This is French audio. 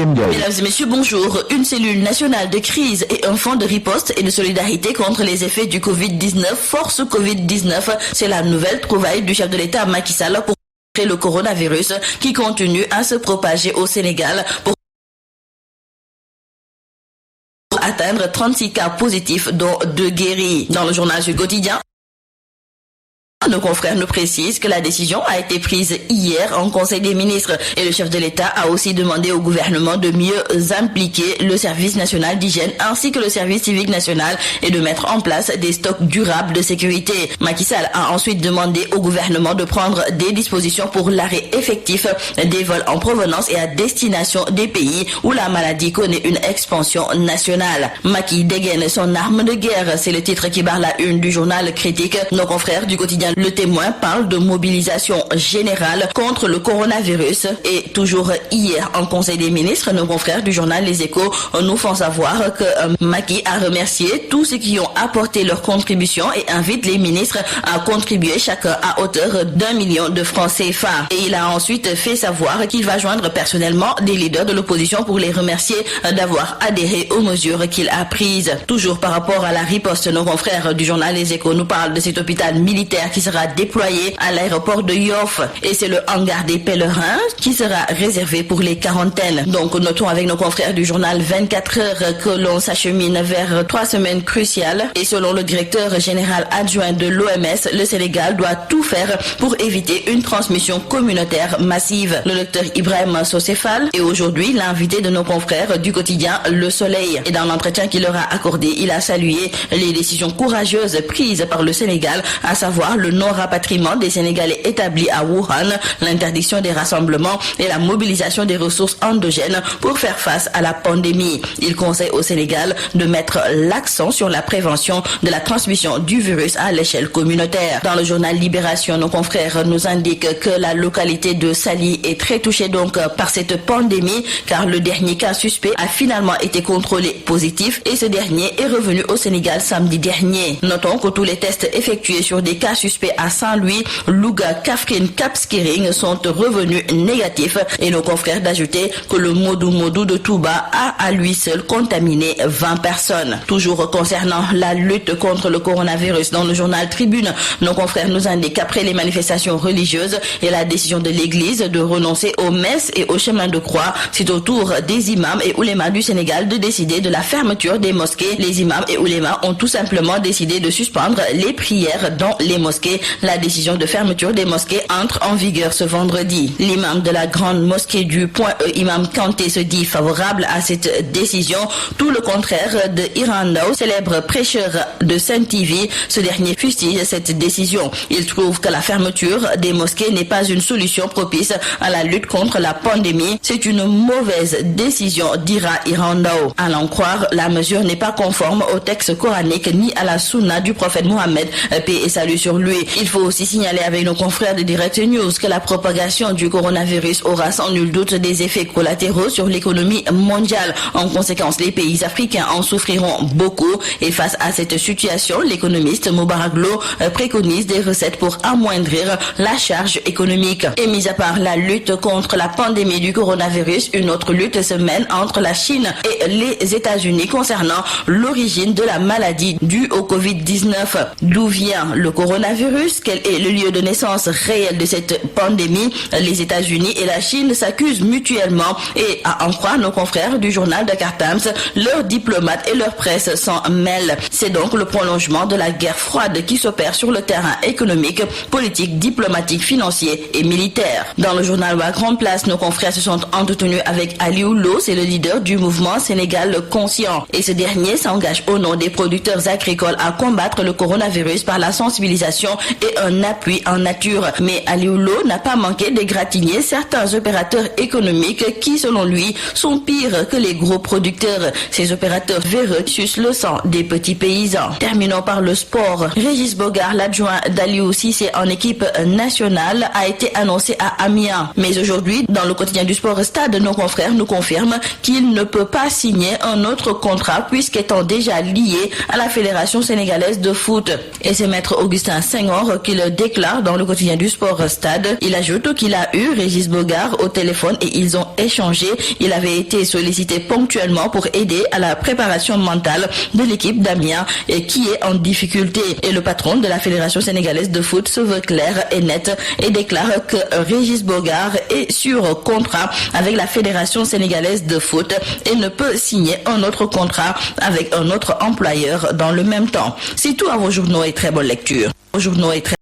Mesdames et messieurs, bonjour. Une cellule nationale de crise et un fonds de riposte et de solidarité contre les effets du Covid-19, Force Covid-19, c'est la nouvelle trouvaille du chef de l'État Macky Sall pour contrer le coronavirus qui continue à se propager au Sénégal pour atteindre 36 cas positifs, dont 2 guéris. Dans le journal du quotidien, nos confrères nous précisent que la décision a été prise hier en Conseil des ministres et le chef de l'État a aussi demandé au gouvernement de mieux impliquer le service national d'hygiène ainsi que le service civique national et de mettre en place des stocks durables de sécurité. Macky Sall a ensuite demandé au gouvernement de prendre des dispositions pour l'arrêt effectif des vols en provenance et à destination des pays où la maladie connaît une expansion nationale. Macky dégaine son arme de guerre, c'est le titre qui barre la une du journal Critique. Nos confrères du quotidien Le Témoin parle de mobilisation générale contre le coronavirus et toujours hier en Conseil des ministres, nos confrères du journal Les Échos nous font savoir que Macky a remercié tous ceux qui ont apporté leur contribution et invite les ministres à contribuer chacun à hauteur d'1 million de francs CFA. Et il a ensuite fait savoir qu'il va joindre personnellement des leaders de l'opposition pour les remercier d'avoir adhéré aux mesures qu'il a prises. Toujours par rapport à la riposte, nos confrères du journal Les Échos nous parlent de cet hôpital militaire qui sera déployé à l'aéroport de Yoff et c'est le hangar des pèlerins qui sera réservé pour les quarantaines. Donc notons avec nos confrères du journal 24 heures que l'on s'achemine vers 3 semaines cruciales et selon le directeur général adjoint de l'OMS, le Sénégal doit tout faire pour éviter une transmission communautaire massive. Le docteur Ibrahim Socéfal est aujourd'hui l'invité de nos confrères du quotidien Le Soleil et dans l'entretien qu'il leur a accordé, il a salué les décisions courageuses prises par le Sénégal, à savoir le non-rapatriement des Sénégalais établis à Wuhan, l'interdiction des rassemblements et la mobilisation des ressources endogènes pour faire face à la pandémie. Il conseille au Sénégal de mettre l'accent sur la prévention de la transmission du virus à l'échelle communautaire. Dans le journal Libération, nos confrères nous indiquent que la localité de Saly est très touchée donc par cette pandémie car le dernier cas suspect a finalement été contrôlé positif et ce dernier est revenu au Sénégal samedi dernier. Notons que tous les tests effectués sur des cas suspects à Saint-Louis, Louga, Kaffrine, Cap Skirring sont revenus négatifs et nos confrères d'ajouter que le Modou de Touba a à lui seul contaminé 20 personnes. Toujours concernant la lutte contre le coronavirus, dans le journal Tribune, nos confrères nous indiquent qu'après les manifestations religieuses et la décision de l'Église de renoncer aux messes et aux chemins de croix, c'est au tour des imams et oulémas du Sénégal de décider de la fermeture des mosquées. Les imams et oulémas ont tout simplement décidé de suspendre les prières dans les mosquées. La décision de fermeture des mosquées entre en vigueur ce vendredi. L'imam de la grande mosquée du Point E, Imam Kanté, se dit favorable à cette décision. Tout le contraire de Irandao, célèbre prêcheur de Saint-TV. Ce dernier fustige cette décision. Il trouve que la fermeture des mosquées n'est pas une solution propice à la lutte contre la pandémie. C'est une mauvaise décision, dira Irandao. À l'en croire, la mesure n'est pas conforme au texte coranique ni à la sunna du prophète Mohammed, paix et salut sur lui. Il faut aussi signaler avec nos confrères de Direct News que la propagation du coronavirus aura sans nul doute des effets collatéraux sur l'économie mondiale. En conséquence, les pays africains en souffriront beaucoup et face à cette situation, l'économiste Moubarak Lo préconise des recettes pour amoindrir la charge économique. Et mis à part la lutte contre la pandémie du coronavirus, une autre lutte se mène entre la Chine et les États-Unis concernant l'origine de la maladie due au Covid-19. D'où vient le coronavirus? Quel est le lieu de naissance réel de cette pandémie? Les États-Unis et la Chine s'accusent mutuellement et à en croire nos confrères du journal Dakar Times, leurs diplomates et leur presse s'en mêlent. C'est donc le prolongement de la guerre froide qui s'opère sur le terrain économique, politique, diplomatique, financier et militaire. Dans le journal à Grande Place, nos confrères se sont entretenus avec Aliou Lo, c'est le leader du mouvement Sénégal Conscient. Et ce dernier s'engage au nom des producteurs agricoles à combattre le coronavirus par la sensibilisation et un appui en nature. Mais Aliou Lo n'a pas manqué d'égratigner certains opérateurs économiques qui, selon lui, sont pires que les gros producteurs. Ces opérateurs véreux sucent le sang des petits paysans. Terminons par le sport. Régis Bogart, l'adjoint d'Aliou Cissé en équipe nationale, a été annoncé à Amiens. Mais aujourd'hui, dans le quotidien du sport Stade, nos confrères nous confirment qu'il ne peut pas signer un autre contrat puisqu'étant déjà lié à la Fédération sénégalaise de foot. Et c'est maître Augustin Senghor Senghor qu'il déclare dans le quotidien du Sport Stade. Il ajoute qu'il a eu Régis Bogart au téléphone et ils ont échangé. Il avait été sollicité ponctuellement pour aider à la préparation mentale de l'équipe d'Amiens qui est en difficulté. Et le patron de la Fédération sénégalaise de foot se veut clair et net et déclare que Régis Bogart est sur contrat avec la Fédération sénégalaise de foot et ne peut signer un autre contrat avec un autre employeur dans le même temps. C'est tout à vos journaux et très bonne lecture. Vos journaux et très